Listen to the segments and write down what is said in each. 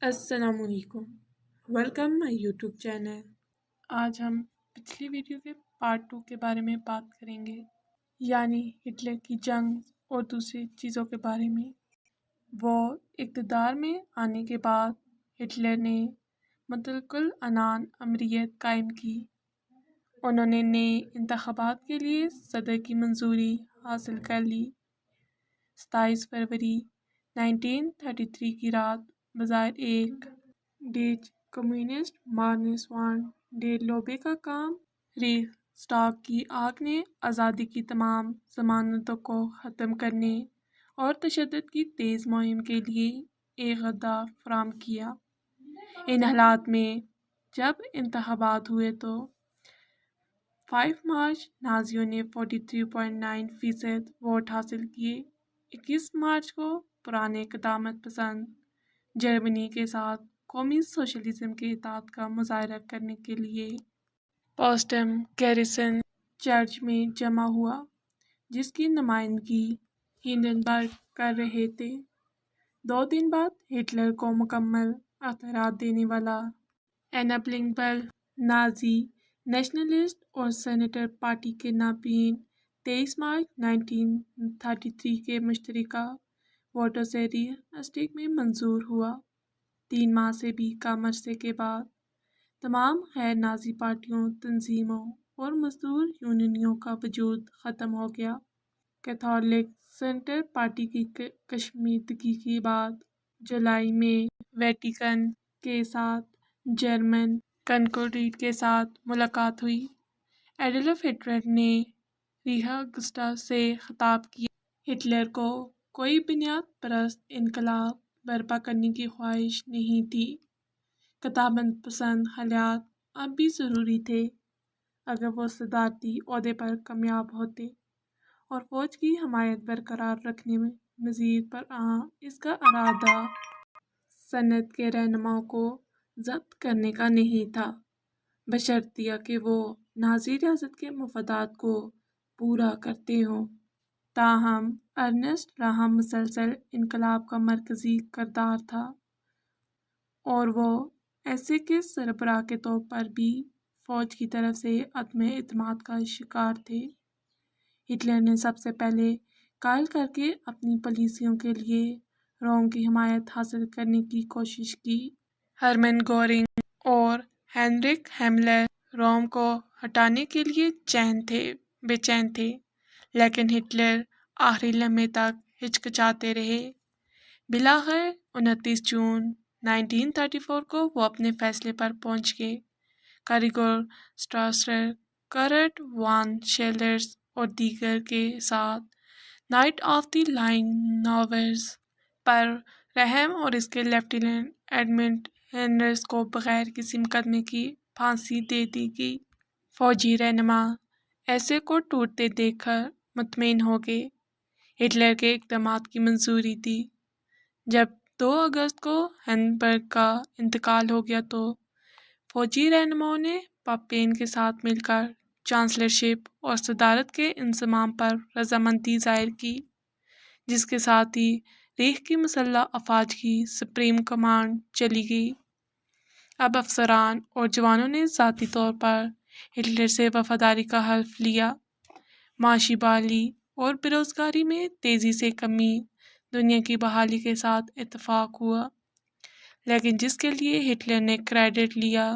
السلام علیکم، ویلکم مائی YouTube channel. آج ہم پچھلی ویڈیو کے پارٹ 2 کے بارے میں بات کریں گے، یعنی ہٹلر کی جنگ اور دوسری چیزوں کے بارے میں۔ وہ اقتدار میں آنے کے بعد ہٹلر نے مطلق العنان امریت قائم کی۔ انہوں نے نئے انتخابات کے لیے صدر کی منظوری حاصل کر لی۔ 27 فروری 1933 کی رات بظاہر ایک ڈیچ کمیونسٹ مارنسوان ڈے لوبے کا کام ریخ اسٹاگ کی آگ نے آزادی کی تمام ضمانتوں کو ختم کرنے اور تشدد کی تیز مہم کے لیے ایک غدہ فراہم کیا۔ ان حالات میں جب انتخابات ہوئے تو 5 مارچ نازیوں نے 43.9% ووٹ حاصل کیے۔ 21 مارچ کو پرانے قدامت پسند جرمنی کے ساتھ قومی سوشلزم کے اتحاد کا مظاہرہ کرنے کے لیے پوسٹم گیریسن چرچ میں جمع ہوا، جس کی نمائندگی ہنڈنبرگ کر رہے تھے۔ 2 دن بعد ہٹلر کو مکمل اختیارات دینے والا انیبلنگ بل نازی نیشنلسٹ اور سینیٹر پارٹی کے ناپین 23 مارچ 1933 کے مشترکہ ووٹوں سے ریخ اسٹاگ میں منظور ہوا۔ 3 ماہ سے بھی کم عرصے کے بعد تمام غیر نازی پارٹیوں، تنظیموں اور مزدور یونینوں کا وجود ختم ہو گیا۔ کیتھولک سینیٹر پارٹی کی کشیدگی کے بعد جولائی میں ویٹیکن کے ساتھ جرمن کنکورڈ کے ساتھ ملاقات ہوئی۔ ایڈولف ہٹلر نے ریخسٹاگ سے خطاب کیا۔ ہٹلر کو کوئی بنیاد پرست انقلاب برپا کرنے کی خواہش نہیں تھی۔ قدامت پسند خیالات اب بھی ضروری تھے اگر وہ صدارتی عہدے پر کامیاب ہوتے، اور فوج کی حمایت برقرار رکھنے میں مزید اس کا ارادہ صنعت کے رہنماؤں کو ضبط کرنے کا نہیں تھا، بشرطیہ کہ وہ نازی ریاست کے مفادات کو پورا کرتے ہوں۔ تاہم ارنسٹ رہم مسلسل انقلاب کا مرکزی کردار تھا، اور وہ ایسے کے سربراہ کے طور پر بھی فوج کی طرف سے عدم اعتماد کا شکار تھے۔ ہٹلر نے سب سے پہلے قائل کر کے اپنی پالیسیوں کے لیے روم کی حمایت حاصل کرنے کی کوشش کی۔ ہرمن گورنگ اور ہینریک ہیملر روم کو ہٹانے کے لیے بے چین تھے، لیکن ہٹلر آخری لمحے تک ہچکچاتے رہے۔ بالآخر 29 جون 1934 کو وہ اپنے فیصلے پر پہنچ گئے۔ کاریگر سٹراسر، کرٹ وان شیلرز اور دیگر کے ساتھ نائٹ آف دی لائناورز پر رحم اور اس کے لیفٹیننٹ ایڈمنڈ ہنرس کو بغیر کسی مقدمے کی پھانسی دے دی گئی۔ فوجی رہنما ایسے کو ٹوٹتے دیکھ کر مطمئن ہو گئے۔ ہٹلر کے اقدامات کی منظوری دی۔ جب 2 اگست کو ہنڈنبرگ کا انتقال ہو گیا تو فوجی رہنماؤں نے پاپین کے ساتھ مل کر چانسلرشپ اور صدارت کے انضمام پر رضامندی ظاہر کی، جس کے ساتھ ہی ریخ کی مسلح افواج کی سپریم کمانڈ چلی گئی۔ اب افسران اور جوانوں نے ذاتی طور پر ہٹلر سے وفاداری کا حلف لیا۔ معاشی بحالی اور بیروزگاری میں تیزی سے کمی، دنیا کی بحالی کے ساتھ اتفاق ہوا، لیکن جس کے لیے ہٹلر نے کریڈٹ لیا،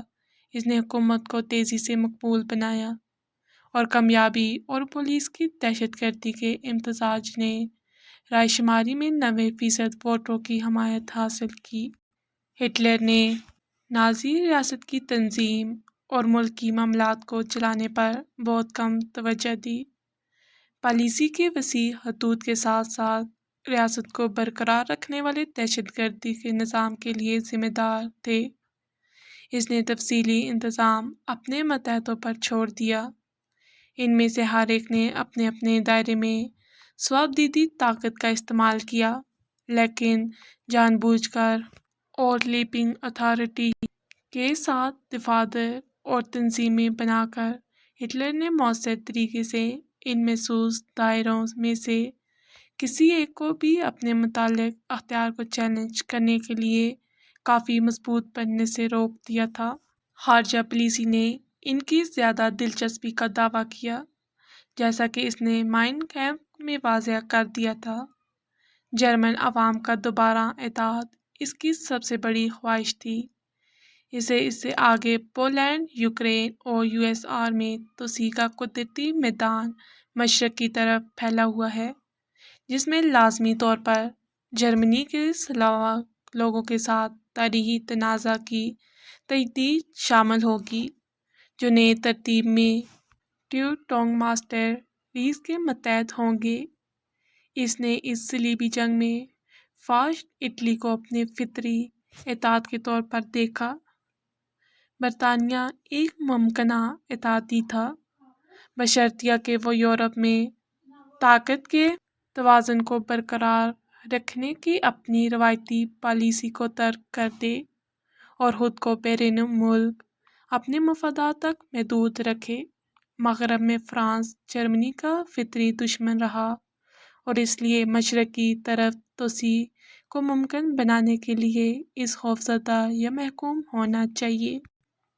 اس نے حکومت کو تیزی سے مقبول بنایا، اور کامیابی اور پولیس کی دہشت گردی کے امتزاج نے رائے شماری میں 90% ووٹوں کی حمایت حاصل کی۔ ہٹلر نے نازی ریاست کی تنظیم اور ملکی معاملات کو چلانے پر بہت کم توجہ دی۔ پالیسی کے وسیع خطوط کے ساتھ ساتھ ریاست کو برقرار رکھنے والے دہشت گردی کے نظام کے لیے ذمہ دار تھے۔ اس نے تفصیلی انتظام اپنے ماتحتوں پر چھوڑ دیا۔ ان میں سے ہر ایک نے اپنے اپنے دائرے میں سوابدیدی طاقت کا استعمال کیا، لیکن جان بوجھ کر اوورلیپنگ اتھارٹی کے ساتھ دفاتر اور تنظیمیں بنا کر ہٹلر نے مؤثر طریقے سے ان محسوس دائروں میں سے کسی ایک کو بھی اپنے مطلق اختیار کو چیلنج کرنے کے لیے کافی مضبوط بننے سے روک دیا تھا۔ خارجہ پالیسی نے ان کی زیادہ دلچسپی کا دعویٰ کیا، جیسا کہ اس نے مائن کیمپ میں واضح کر دیا تھا۔ جرمن عوام کا دوبارہ اتحاد اس کی سب سے بڑی خواہش تھی۔ اس سے آگے پولینڈ، یوکرین اور USSR میں توسیع کا قدرتی میدان مشرق کی طرف پھیلا ہوا ہے، جس میں لازمی طور پر جرمنی کے سلوا لوگوں کے ساتھ تاریخی تنازع کی تجدید شامل ہوگی، جو نئے ترتیب میں ٹیوٹونگ ماسٹر ریس کے ماتحت ہوں گے۔ اس نے اس صلیبی جنگ میں فاشسٹ اٹلی کو اپنے فطری اتحاد کے طور پر دیکھا۔ برطانیہ ایک ممکنہ اتحادی تھا، بشرطیہ کہ وہ یورپ میں طاقت کے توازن کو برقرار رکھنے کی اپنی روایتی پالیسی کو ترک کر دے اور خود کو بیرون ملک اپنے مفادات تک محدود رکھے۔ مغرب میں فرانس جرمنی کا فطری دشمن رہا اور اس لیے مشرق کی طرف توسیع کو ممکن بنانے کے لیے اس خوفزدہ یا محکوم ہونا چاہیے۔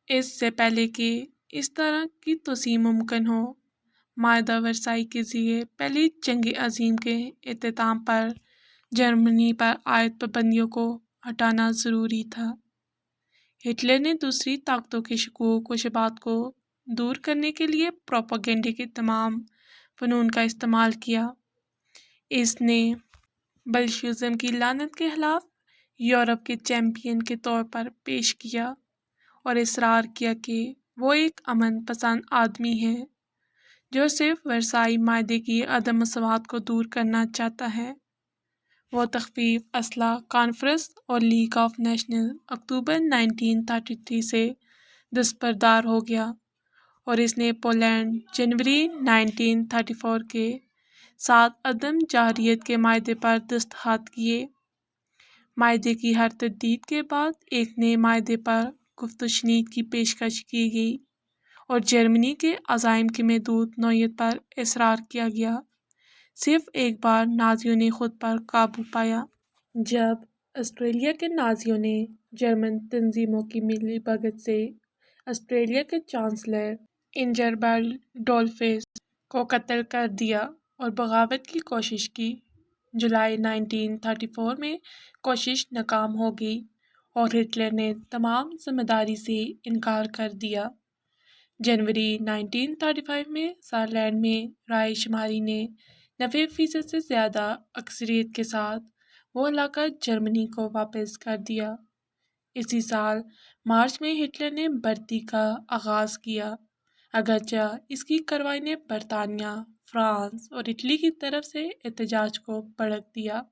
اس سے پہلے کہ اس طرح کی توسیع ممکن ہو، معاہدہ ورسائی کے ذریعے پہلی جنگ عظیم کے اختتام پر جرمنی پر عائد پابندیوں کو ہٹانا ضروری تھا۔ ہٹلر نے دوسری طاقتوں کے شکوک و شبہات کو دور کرنے کے لیے پروپیگنڈے کے تمام فنون کا استعمال کیا۔ اس نے بلشوزم کی لعنت کے خلاف یورپ کے چیمپئن کے طور پر پیش کیا اور اصرار کیا کہ وہ ایک امن پسند آدمی ہے جو صرف ورسائی معاہدے کی عدم مساوات کو دور کرنا چاہتا ہے۔ وہ تخفیف اسلحہ کانفرنس اور لیگ آف نیشنز اکتوبر 1933 سے دستبردار ہو گیا اور اس نے پولینڈ جنوری 1934 کے ساتھ عدم جارحیت کے معاہدے پر دستخط کیے۔ معاہدے کی ہر تجدید کے بعد ایک نئے معاہدے پر گفت و شنید کی پیشکش کی گئی اور جرمنی کے عزائم کی محدود نوعیت پر اصرار کیا گیا۔ صرف ایک بار نازیوں نے خود پر قابو پایا، جب آسٹریلیا کے نازیوں نے جرمن تنظیموں کی ملی بھگت سے آسٹریلیا کے چانسلر انجربرٹ ڈولفس کو قتل کر دیا اور بغاوت کی کوشش کی۔ جولائی 1934 میں کوشش ناکام ہو گئی اور ہٹلر نے تمام ذمہ داری سے انکار کر دیا۔ جنوری 1935 میں سالینڈ میں رائے شماری نے 90% سے زیادہ اکثریت کے ساتھ وہ علاقہ جرمنی کو واپس کر دیا۔ اسی سال مارچ میں ہٹلر نے بھرتی کا آغاز کیا، اگرچہ اس کی کارروائی نے برطانیہ، فرانس اور اٹلی کی طرف سے احتجاج کو بھڑک دیا،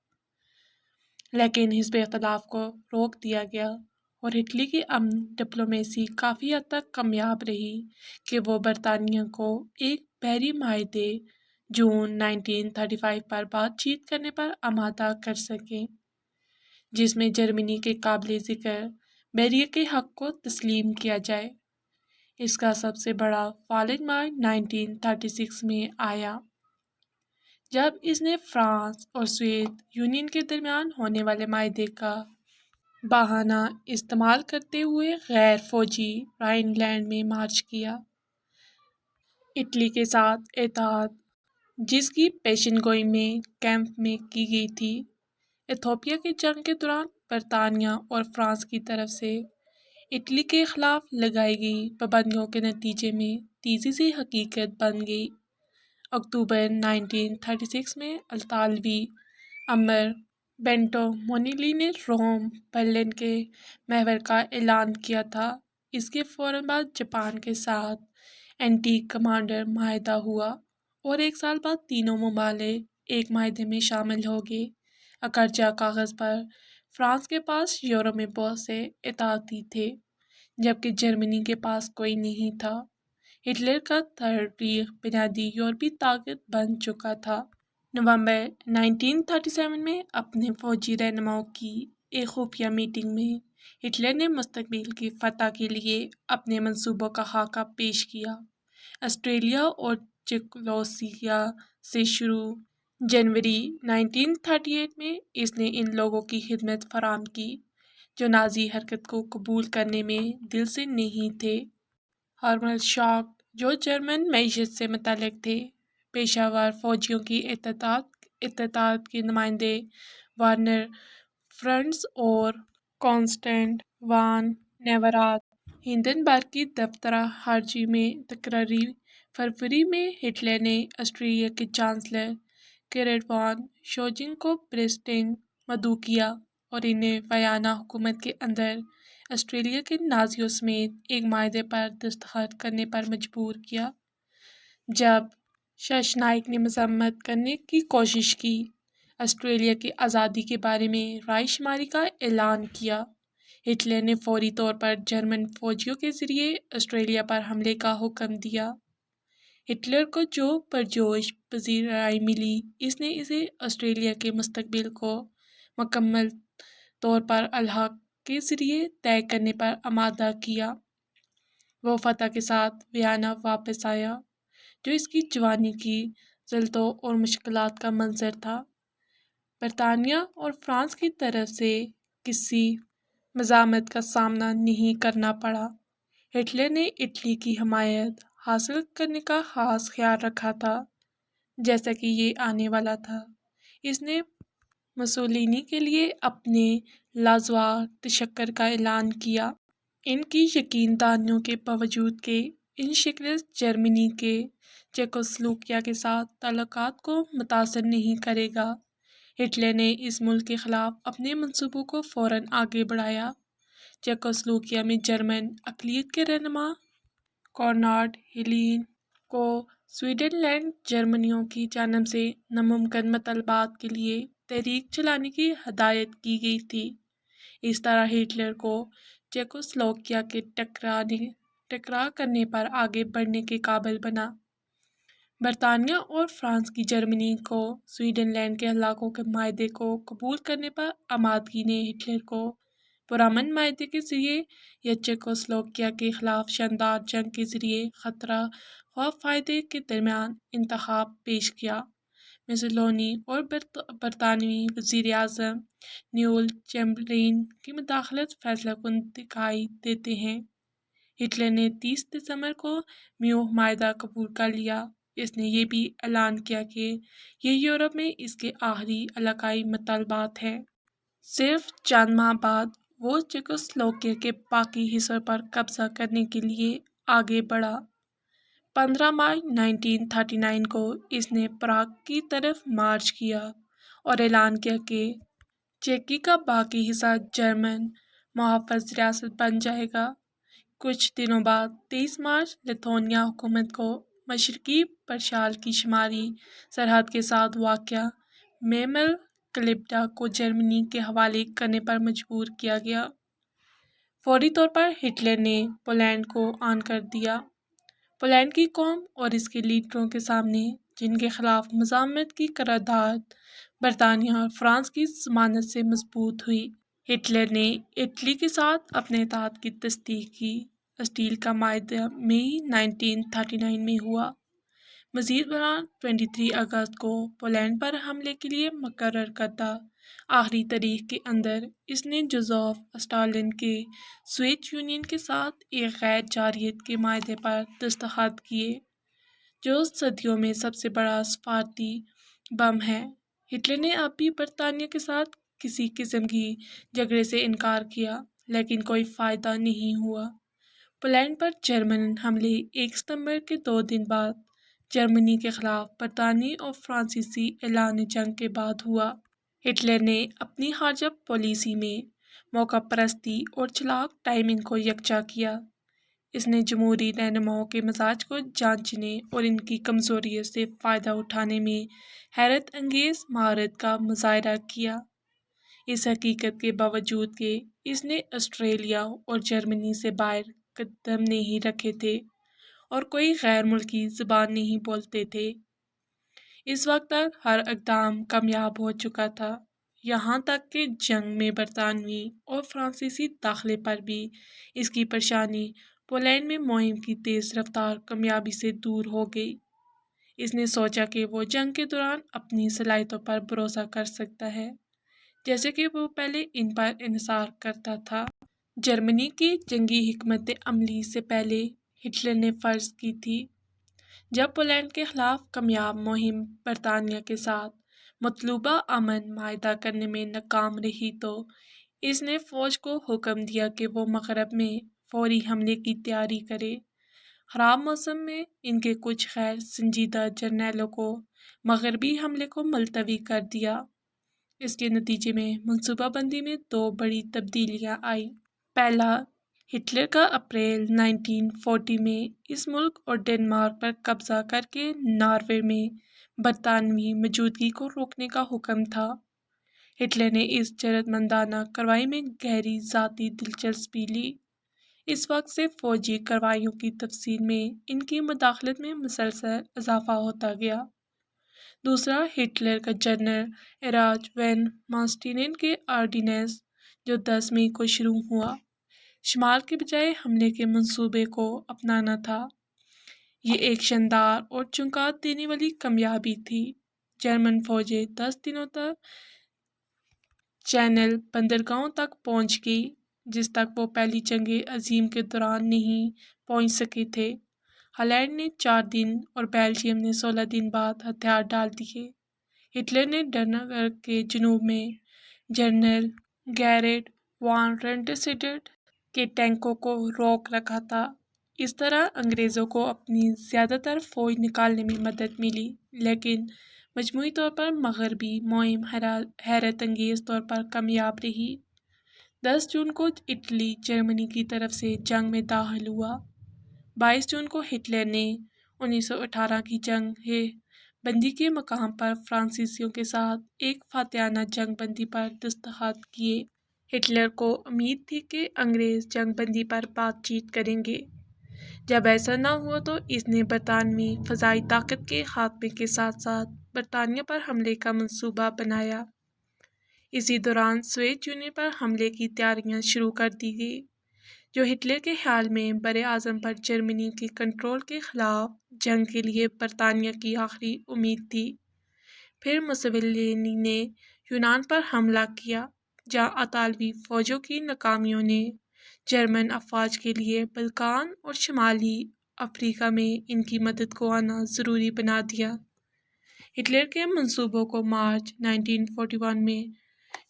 لیکن حزب اختلاف کو روک دیا گیا اور اٹلی کی امن ڈپلومیسی کافی حد تک کامیاب رہی کہ وہ برطانیہ کو ایک بحری معاہدے جون 1935 پر بات چیت کرنے پر آمادہ کر سکیں، جس میں جرمنی کے قابل ذکر بحریے کے حق کو تسلیم کیا جائے۔ اس کا سب سے بڑا فالج مارچ 1936 میں آیا، جب اس نے فرانس اور سوویت یونین کے درمیان ہونے والے معاہدے کا بہانہ استعمال کرتے ہوئے غیر فوجی رائن لینڈ میں مارچ کیا۔ اٹلی کے ساتھ اتحاد، جس کی پیشن گوئی میں کیمپ میں کی گئی تھی، ایتھوپیا کی جنگ کے دوران برطانیہ اور فرانس کی طرف سے اٹلی کے خلاف لگائی گئی پابندیوں کے نتیجے میں تیزی سے حقیقت بن گئی۔ اکتوبر 1936 میں اطالوی امیر بینٹو مونیلی نے روم برلن کے محور کا اعلان کیا تھا۔ اس کے فوراً بعد جاپان کے ساتھ اینٹی کمانڈر معاہدہ ہوا اور ایک سال بعد تینوں ممالک ایک معاہدے میں شامل ہو گئے۔ اگرچہ کاغذ پر فرانس کے پاس یورپ میں بہت سے اتحادی تھے، جبکہ جرمنی کے پاس کوئی نہیں تھا، ہٹلر کا تحریک بنیادی یورپی طاقت بن چکا تھا۔ نومبر 1937 میں اپنے فوجی رہنماؤں کی ایک خفیہ میٹنگ میں ہٹلر نے مستقبل کی فتح کے لیے اپنے منصوبوں کا خاکہ پیش کیا۔ آسٹریلیا اور چیکوسلوواکیہ سے شروع جنوری 1938 میں اس نے ان لوگوں کی خدمت فراہم کی جو نازی حرکت کو قبول کرنے میں دل سے نہیں تھے۔ ہارمل شاک جو جرمن معیشت سے متعلق تھے، پیشہ ور فوجیوں کی اطاعت کے نمائندے وارنر فرنٹس اور کانسٹنٹ وان نیوراتھ ہنڈنبرگ کی دفترہ خارجہ میں تقرری۔ فروری میں ہٹلر نے آسٹریا کے چانسلر گیرٹ وان شوجنگ کو برسٹنگ مدعو کیا اور انہیں ویانا حکومت کے اندر آسٹریا کے نازیوں سمیت ایک معاہدے پر دستخط کرنے پر مجبور کیا۔ جب شاشنائک نے مذمت کرنے کی کوشش کی، آسٹریلیا کی آزادی کے بارے میں رائے شماری کا اعلان کیا، ہٹلر نے فوری طور پر جرمن فوجیوں کے ذریعے آسٹریلیا پر حملے کا حکم دیا۔ ہٹلر کو جو پرجوش پذیرائی ملی، اس نے اسے آسٹریلیا کے مستقبل کو مکمل طور پر الحاق کے ذریعے طے کرنے پر آمادہ کیا۔ وہ فتح کے ساتھ ویانا واپس آیا، جو اس کی جوانی کی ذلتوں اور مشکلات کا منظر تھا۔ برطانیہ اور فرانس کی طرف سے کسی مزاحمت کا سامنا نہیں کرنا پڑا۔ ہٹلر نے اٹلی کی حمایت حاصل کرنے کا خاص خیال رکھا تھا، جیسا کہ یہ آنے والا تھا۔ اس نے مسولینی کے لیے اپنے لازوال تشکر کا اعلان کیا۔ ان کی یقین دہانیوں کے باوجود کہ ان شکست جرمنی کے چیکوسلوواکیہ کے ساتھ تعلقات کو متاثر نہیں کرے گا، ہٹلر نے اس ملک کے خلاف اپنے منصوبوں کو فوراً آگے بڑھایا۔ چیکوسلوواکیہ میں جرمن اقلیت کے رہنما کونراڈ ہیلین کو سویڈن لینڈ جرمنیوں کی جانب سے ناممکن مطالبات کے لیے تحریک چلانے کی ہدایت کی گئی تھی۔ اس طرح ہٹلر کو چیکوسلوواکیہ کے ٹکرا کرنے پر آگے بڑھنے کے قابل بنا۔ برطانیہ اور فرانس کی جرمنی کو سویڈن لینڈ کے علاقوں کے معاہدے کو قبول کرنے پر آمادگی نے ہٹلر کو پرامن معاہدے کے ذریعے یا چیکوسلوواکیہ کے خلاف شاندار جنگ کے ذریعے خطرہ خواہ فائدے کے درمیان انتخاب پیش کیا۔ مسولینی اور برطانوی وزیر اعظم نیویل چیمبرلین کی مداخلت فیصلہ کن دکھائی دیتے ہیں۔ ہٹلر نے 30 دسمبر کو میونخ معاہدہ قبول کر لیا۔ اس نے یہ بھی اعلان کیا کہ یہ یورپ میں اس کے آخری علاقائی مطالبات ہیں۔ صرف چند ماہ بعد وہ چیکوسلوواکیہ کے باقی حصوں پر قبضہ کرنے کے لیے آگے بڑھا۔ 15 مارچ 1939 کو اس نے پراگ کی طرف مارچ کیا اور اعلان کیا کہ چیکی کا باقی حصہ جرمن محافظ ریاست بن جائے گا۔ کچھ دنوں بعد 23 مارچ لتھونیا حکومت کو مشرقی پرشال کی شمالی سرحد کے ساتھ واقع میمل کلیپیڈا کو جرمنی کے حوالے کرنے پر مجبور کیا گیا۔ فوری طور پر ہٹلر نے پولینڈ کو آن کر دیا۔ پولینڈ کی قوم اور اس کے لیڈروں کے سامنے، جن کے خلاف مزاحمت کی قرارداد برطانیہ اور فرانس کی ضمانت سے مضبوط ہوئی، ہٹلر نے اٹلی کے ساتھ اپنے اتحاد کی تصدیق کی۔ اسٹیل کا معاہدہ مئی 1939 میں ہوا۔ مزید برآں 23 اگست کو پولینڈ پر حملے کے لیے مقرر کردہ آخری تاریخ کے اندر اس نے جوزف اسٹالن کے سوویت یونین کے ساتھ ایک غیر جارحیت کے معاہدے پر دستخط کیے، جو صدیوں میں سب سے بڑا سفارتی بم ہے۔ ہٹلر نے اب بھی برطانیہ کے ساتھ کسی قسم کی جھگڑے سے انکار کیا، لیکن کوئی فائدہ نہیں ہوا۔ پولینڈ پر جرمن حملے 1 ستمبر کے 2 دن بعد جرمنی کے خلاف برطانوی اور فرانسیسی اعلان جنگ کے بعد ہوا۔ ہٹلر نے اپنی خارجہ پالیسی میں موقع پرستی اور چالاک ٹائمنگ کو یکجا کیا۔ اس نے جمہوری رہنماؤں کے مزاج کو جانچنے اور ان کی کمزوریوں سے فائدہ اٹھانے میں حیرت انگیز مہارت کا مظاہرہ کیا۔ اس حقیقت کے باوجود کہ اس نے آسٹریلیا اور جرمنی سے باہر قدم نہیں رکھے تھے اور کوئی غیر ملکی زبان نہیں بولتے تھے، اس وقت تک ہر اقدام کامیاب ہو چکا تھا، یہاں تک کہ جنگ میں برطانوی اور فرانسیسی داخلے پر بھی اس کی پریشانی پولینڈ میں مہم کی تیز رفتار کامیابی سے دور ہو گئی۔ اس نے سوچا کہ وہ جنگ کے دوران اپنی صلاحیتوں پر بھروسہ کر سکتا ہے، جیسے کہ وہ پہلے ان پر انحصار کرتا تھا۔ جرمنی کی جنگی حکمت عملی سے پہلے ہٹلر نے فرض کی تھی جب پولینڈ کے خلاف کامیاب مہم برطانیہ کے ساتھ مطلوبہ امن معاہدہ کرنے میں ناکام رہی تو اس نے فوج کو حکم دیا کہ وہ مغرب میں فوری حملے کی تیاری کرے۔ خراب موسم میں ان کے کچھ غیر سنجیدہ جرنیلوں کو مغربی حملے کو ملتوی کر دیا۔ اس کے نتیجے میں منصوبہ بندی میں دو بڑی تبدیلیاں آئیں۔ پہلا، ہٹلر کا اپریل 1940 میں اس ملک اور ڈنمارک پر قبضہ کر کے ناروے میں برطانوی موجودگی کو روکنے کا حکم تھا۔ ہٹلر نے اس جرات مندانہ کارروائی میں گہری ذاتی دلچسپی لی۔ اس وقت سے فوجی کارروائیوں کی تفصیل میں ان کی مداخلت میں مسلسل اضافہ ہوتا گیا۔ دوسرا، ہٹلر کا جنرل ایرچ وین مانسٹینن کے آرڈیننس جو 10 مئی کو شروع ہوا، شمال کے بجائے حملے کے منصوبے کو اپنانا تھا۔ یہ ایک شاندار اور چونکا دینے والی کامیابی تھی۔ جرمن فوجیں 10 دنوں تک چینل بندرگاہوں تک پہنچ گئی، جس تک وہ پہلی جنگ عظیم کے دوران نہیں پہنچ سکے تھے۔ ہالینڈ نے 4 دن اور بیلجیم نے 16 دن بعد ہتھیار ڈال دیے۔ ہٹلر نے ڈنکرک کے جنوب میں جنرل گیرٹ وان رینٹسڈٹ کے ٹینکوں کو روک رکھا تھا۔ اس طرح انگریزوں کو اپنی زیادہ تر فوج نکالنے میں مدد ملی، لیکن مجموعی طور پر مغربی مہم حیرت انگیز طور پر کامیاب رہی۔ 10 جون کو اٹلی جرمنی کی طرف سے جنگ میں داخل ہوا۔ 22 جون کو ہٹلر نے 1918 کی جنگ بندی کے مقام پر فرانسیسیوں کے ساتھ ایک فاتحانہ جنگ بندی پر دستخط کیے۔ ہٹلر کو امید تھی کہ انگریز جنگ بندی پر بات چیت کریں گے۔ جب ایسا نہ ہوا تو اس نے برطانوی فضائی طاقت کے خاتمے کے ساتھ ساتھ برطانیہ پر حملے کا منصوبہ بنایا۔ اسی دوران سوویت یونین پر حملے کی تیاریاں شروع کر دی گئی، جو ہٹلر کے خیال میں براعظم پر جرمنی کے کنٹرول کے خلاف جنگ کے لیے برطانیہ کی آخری امید تھی۔ پھر مسولینی نے یونان پر حملہ کیا، جہاں اطالوی فوجوں کی ناکامیوں نے جرمن افواج کے لیے بلقان اور شمالی افریقہ میں ان کی مدد کو آنا ضروری بنا دیا۔ ہٹلر کے منصوبوں کو مارچ 1941 میں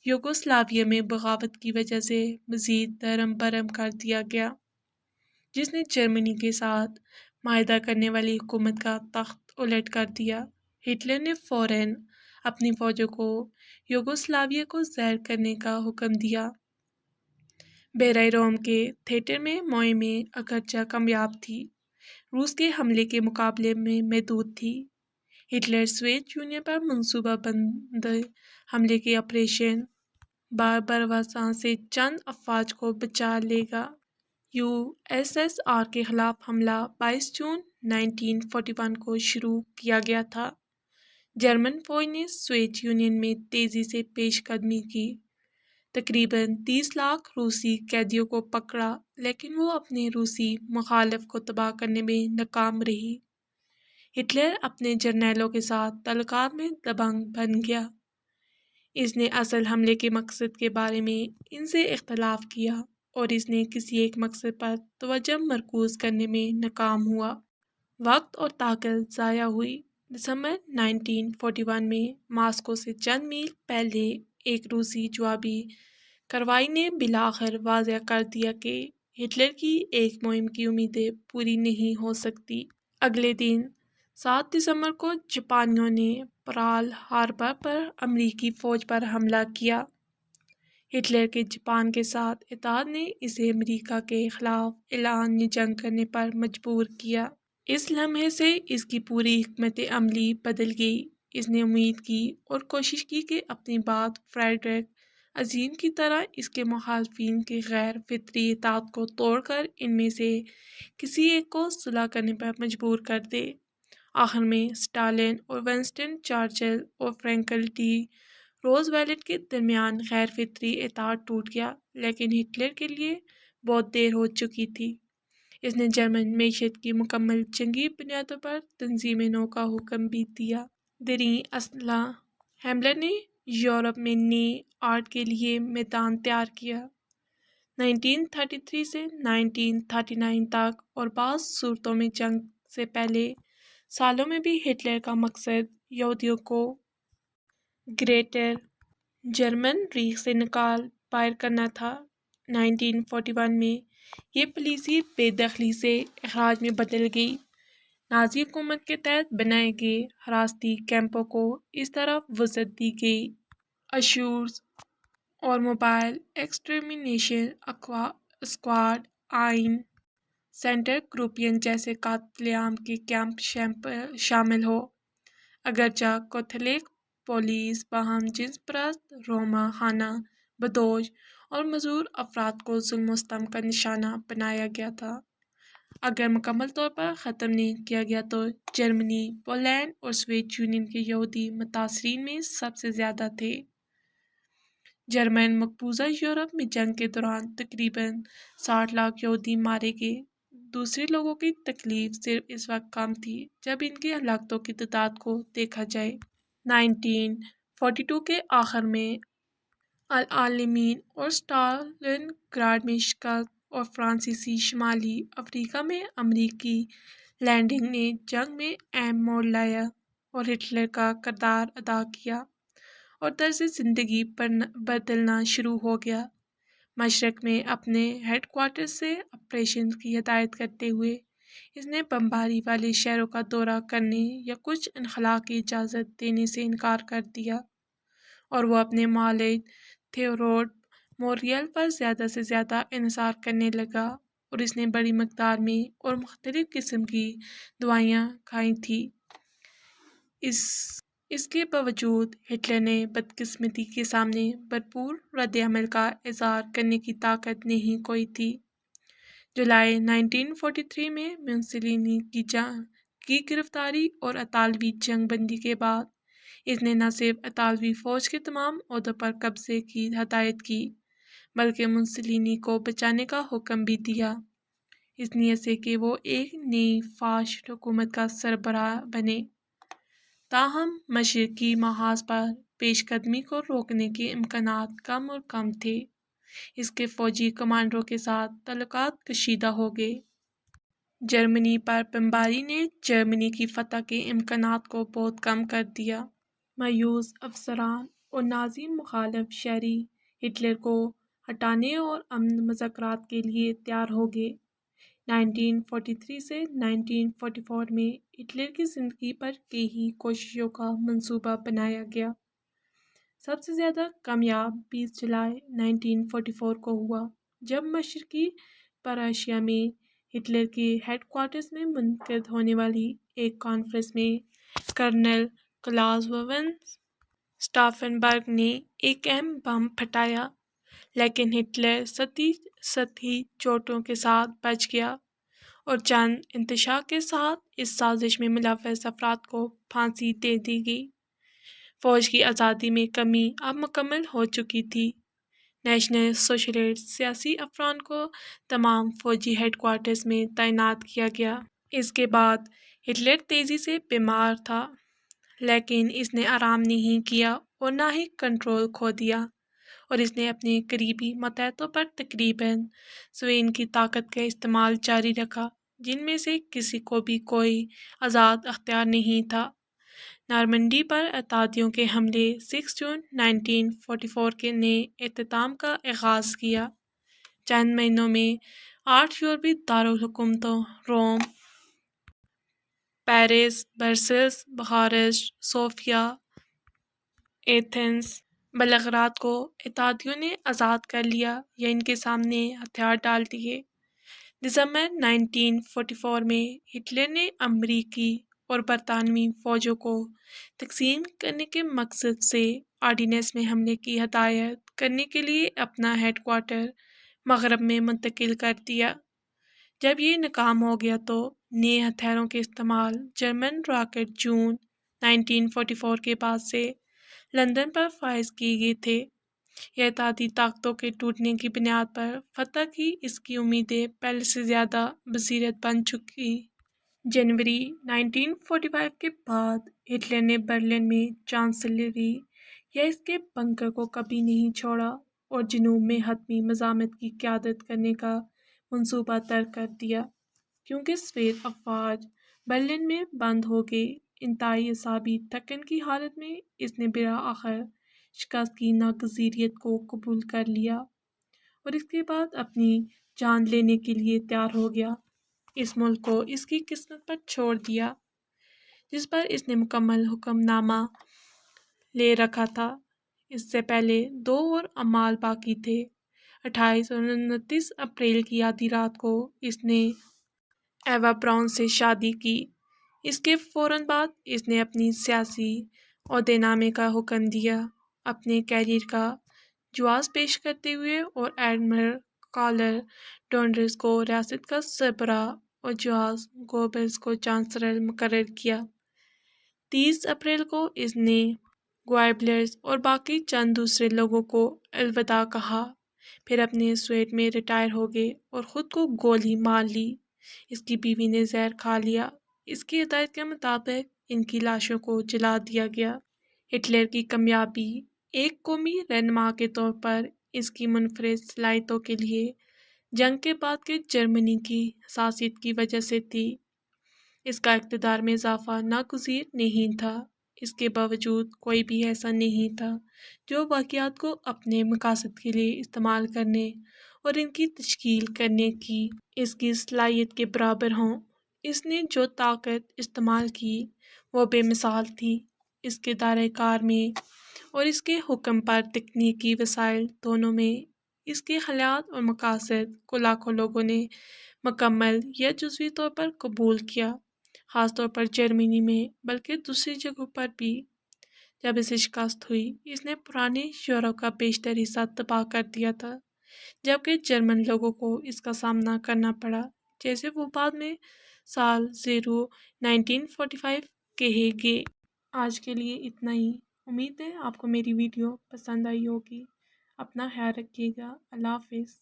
یوگوسلاویہ میں بغاوت کی وجہ سے مزید درہم برہم کر دیا گیا، جس نے جرمنی کے ساتھ معاہدہ کرنے والی حکومت کا تخت الٹ کر دیا۔ ہٹلر نے فوراً اپنی فوجوں کو یوگوسلاویہ کو زہر کرنے کا حکم دیا۔ بحیرہ روم کے تھیٹر میں مہمیں اگرچہ کامیاب تھی، روس کے حملے کے مقابلے میں محدود تھی۔ ہٹلر سوویت یونین پر منصوبہ بند حملے کے آپریشن باربروسا سے چند افواج کو بچا لے گا۔ USSR کے خلاف حملہ 22 جون 1941 کو شروع کیا گیا تھا۔ جرمن فوج نے سوویت یونین میں تیزی سے پیش قدمی کی، تقریباً 30 لاکھ روسی قیدیوں کو پکڑا، لیکن وہ اپنے روسی مخالف کو تباہ کرنے میں ناکام رہی۔ ہٹلر اپنے جرنیلوں کے ساتھ تعلقات میں دبنگ بن گیا۔ اس نے اصل حملے کے مقصد کے بارے میں ان سے اختلاف کیا اور اس نے کسی ایک مقصد پر توجہ مرکوز کرنے میں ناکام ہوا۔ وقت اور طاقت ضائع ہوئی۔ دسمبر 1941 میں ماسکو سے چند میل پہلے ایک روسی جوابی کارروائی نے بالآخر واضح کر دیا کہ ہٹلر کی ایک مہم کی امیدیں پوری نہیں ہو سکتی۔ اگلے دن 7 دسمبر کو جاپانیوں نے پرل ہاربر پر امریکی فوج پر حملہ کیا۔ ہٹلر کے جاپان کے ساتھ اتحاد نے اسے امریکہ کے خلاف اعلان جنگ کرنے پر مجبور کیا۔ اس لمحے سے اس کی پوری حکمت عملی بدل گئی۔ اس نے امید کی اور کوشش کی کہ اپنی بات فریڈرک عظیم کی طرح اس کے مخالفین کی غیر فطری اطاعت کو توڑ کر ان میں سے کسی ایک کو صلح کرنے پر مجبور کر دے۔ آخر میں اسٹالن اور ونسٹن چرچل اور فرینکلن ڈی روزویلٹ کے درمیان غیر فطری اتحاد ٹوٹ گیا، لیکن ہٹلر کے لیے بہت دیر ہو چکی تھی۔ اس نے جرمن معیشت کی مکمل جنگی بنیادوں پر تنظیم نو کا حکم بھی دیا۔ دریں اسلحہ۔ ہملر نے یورپ میں نئی آرٹ کے لیے میدان تیار کیا۔ 1933 سے 1939 تک اور بعض صورتوں میں جنگ سے پہلے سالوں میں بھی ہٹلر کا مقصد یہودیوں کو گریٹر جرمن ریخ سے نکال باہر کرنا تھا۔ 1941 میں یہ پالیسی بے دخلی سے اخراج میں بدل گئی۔ نازی حکومت کے تحت بنائے گئے حراستی کیمپوں کو اس طرح وسعت دی گئی۔ اشورز اور موبائل ایکسٹرمینیشن اسکواڈ، آئین سینٹر گروپین جیسے قتل عام کے کیمپ شامل ہو۔ اگرچہ کیتھولک پولیس باہم جنس پرست، روما خانہ بدوش اور معذور افراد کو ظلم و ستم کا نشانہ بنایا گیا تھا، اگر مکمل طور پر ختم نہیں کیا گیا تو جرمنی، پولینڈ اور سوویت یونین کے یہودی متاثرین میں سب سے زیادہ تھے۔ جرمن مقبوضہ یورپ میں جنگ کے دوران تقریباً 60 لاکھ یہودی مارے گئے۔ دوسرے لوگوں کی تکلیف صرف اس وقت کم تھی جب ان کی ہلاکتوں کی تعداد کو دیکھا جائے۔ 1942 کے آخر میں العالمین اور اسٹالن گراڈ میں شکست اور فرانسیسی شمالی افریقہ میں امریکی لینڈنگ نے جنگ میں اہم موڑ لایا اور ہٹلر کا کردار ادا کیا اور طرز زندگی بدلنا شروع ہو گیا۔ مشرق میں اپنے ہیڈ کوارٹر سے آپریشن کی ہدایت کرتے ہوئے اس نے بمباری والے شہروں کا دورہ کرنے یا کچھ انخلاء کی اجازت دینے سے انکار کر دیا، اور وہ اپنے معالج تھیوڈور موریل پر زیادہ سے زیادہ انحصار کرنے لگا، اور اس نے بڑی مقدار میں اور مختلف قسم کی دوائیاں کھائی تھیں۔ اس کے باوجود ہٹلر نے بدقسمتی کے سامنے بھرپور رد عمل کا اظہار کرنے کی طاقت نہیں کھوئی تھی۔ جولائی 1943 میں مسولینی کی گرفتاری اور اطالوی جنگ بندی کے بعد اس نے نہ صرف اطالوی فوج کے تمام عہدوں پر قبضے کی ہدایت کی بلکہ مسولینی کو بچانے کا حکم بھی دیا، اس نیت سے کہ وہ ایک نئی فاشسٹ حکومت کا سربراہ بنے۔ تاہم مشرقی محاذ پر پیش قدمی کو روکنے کے امکانات کم اور کم تھے۔ اس کے فوجی کمانڈروں کے ساتھ تعلقات کشیدہ ہو گئے۔ جرمنی پر بمباری نے جرمنی کی فتح کے امکانات کو بہت کم کر دیا۔ مایوس افسران اور نازی مخالف شہری ہٹلر کو ہٹانے اور امن مذاکرات کے لیے تیار ہو گئے۔ 1943 سے 1944 میں ہٹلر کی زندگی پر کئی کوششوں کا منصوبہ بنایا گیا۔ سب سے زیادہ کامیاب 20 جولائی 1944 کو ہوا جب مشرقی پراشیا میں ہٹلر کے ہیڈ کوارٹرز میں منعقد ہونے والی ایک کانفرنس میں کرنل کلاus وون اسٹافنبرگ نے ایک اہم بم پھٹایا، لیکن ہٹلر سطحی چوٹوں کے ساتھ بچ گیا اور چند انتشار کے ساتھ اس سازش میں ملوث افراد کو پھانسی دے دی گئی۔ فوج کی آزادی میں کمی اب مکمل ہو چکی تھی۔ نیشنل سوشلسٹ سیاسی افراد کو تمام فوجی ہیڈ کوارٹرز میں تعینات کیا گیا۔ اس کے بعد ہٹلر تیزی سے بیمار تھا، لیکن اس نے آرام نہیں کیا اور نہ ہی کنٹرول کھو دیا، اور اس نے اپنے قریبی ماتحتوں پر تقریباً سوین کی طاقت کا استعمال جاری رکھا، جن میں سے کسی کو بھی کوئی آزاد اختیار نہیں تھا۔ نارمنڈی پر اتحادیوں کے حملے 6 جون 1944 نے اختتام کا آغاز کیا۔ چند مہینوں میں 8 یورپی دارالحکومتوں روم، پیرس، برسلز، بخارسٹ، صوفیہ، ایتھنز، بلغراد کو اتحادیوں نے آزاد کر لیا یا ان کے سامنے ہتھیار ڈال دیے۔ دسمبر 1944 میں ہٹلر نے امریکی اور برطانوی فوجوں کو تقسیم کرنے کے مقصد سے آرڈیننس میں حملے کی ہدایت کرنے کے لیے اپنا ہیڈ کوارٹر مغرب میں منتقل کر دیا۔ جب یہ ناکام ہو گیا تو نئے ہتھیاروں کے استعمال جرمن راکٹ جون 1944 کے بعد سے لندن پر فائز کیے گئے تھے۔ یہ اتحادی طاقتوں کے ٹوٹنے کی بنیاد پر فتح کی اس کی امیدیں پہلے سے زیادہ بصیرت بن چکی۔ جنوری 1945 کے بعد ہٹلر نے برلن میں چانسلری یا اس کے بنکر کو کبھی نہیں چھوڑا اور جنوب میں حتمی مزاحمت کی قیادت کرنے کا منصوبہ ترک کر دیا، کیونکہ سویت افواج برلن میں بند ہو گئے۔ انتہائی اعصابی تھکن کی حالت میں اس نے بالآخر شکست کی ناگزیریت کو قبول کر لیا اور اس کے بعد اپنی جان لینے کے لیے تیار ہو گیا، اس ملک کو اس کی قسمت پر چھوڑ دیا جس پر اس نے مکمل حکم نامہ لے رکھا تھا۔ اس سے پہلے 2 اور اعمال باقی تھے۔ 28 اور 29 اپریل کی آدھی رات کو اس نے ایوا براؤن سے شادی کی۔ اس کے فوراً بعد اس نے اپنی سیاسی عہدے نامے کا حکم دیا، اپنے کیریئر کا جواز پیش کرتے ہوئے، اور ایڈمرل کارل ڈونڈرس کو ریاست کا سربراہ اور جواز گوبلز کو چانسلر مقرر کیا۔ 30 اپریل کو اس نے گوائبلز اور باقی چند دوسرے لوگوں کو الوداع کہا، پھر اپنے سویٹ میں ریٹائر ہو گئے اور خود کو گولی مار لی۔ اس کی بیوی نے زہر کھا لیا۔ اس کی ہدایت کے مطابق ان کی لاشوں کو جلا دیا گیا۔ ہٹلر کی کامیابی ایک قومی رہنما کے طور پر اس کی منفرد صلاحیتوں کے لیے جنگ کے بعد کے جرمنی کی حساسیت کی وجہ سے تھی۔ اس کا اقتدار میں اضافہ ناگزیر نہیں تھا، اس کے باوجود کوئی بھی ایسا نہیں تھا جو واقعات کو اپنے مقاصد کے لیے استعمال کرنے اور ان کی تشکیل کرنے کی اس کی صلاحیت کے برابر ہوں۔ اس نے جو طاقت استعمال کی وہ بے مثال تھی۔ اس کے دائرۂ کار میں اور اس کے حکم پر تکنیکی وسائل دونوں میں اس کے خیالات اور مقاصد کو لاکھوں لوگوں نے مکمل یا جزوی طور پر قبول کیا، خاص طور پر جرمنی میں، بلکہ دوسری جگہوں پر بھی۔ جب اسے شکست ہوئی، اس نے پرانے یورپ کا بیشتر حصہ تباہ کر دیا تھا، جبکہ جرمن لوگوں کو اس کا سامنا کرنا پڑا جیسے وہ بعد میں سال 1945 کہے گے۔ آج کے لیے اتنا ہی۔ امید ہے آپ کو میری ویڈیو پسند آئی ہوگی۔ اپنا خیال رکھیے گا۔ اللہ حافظ۔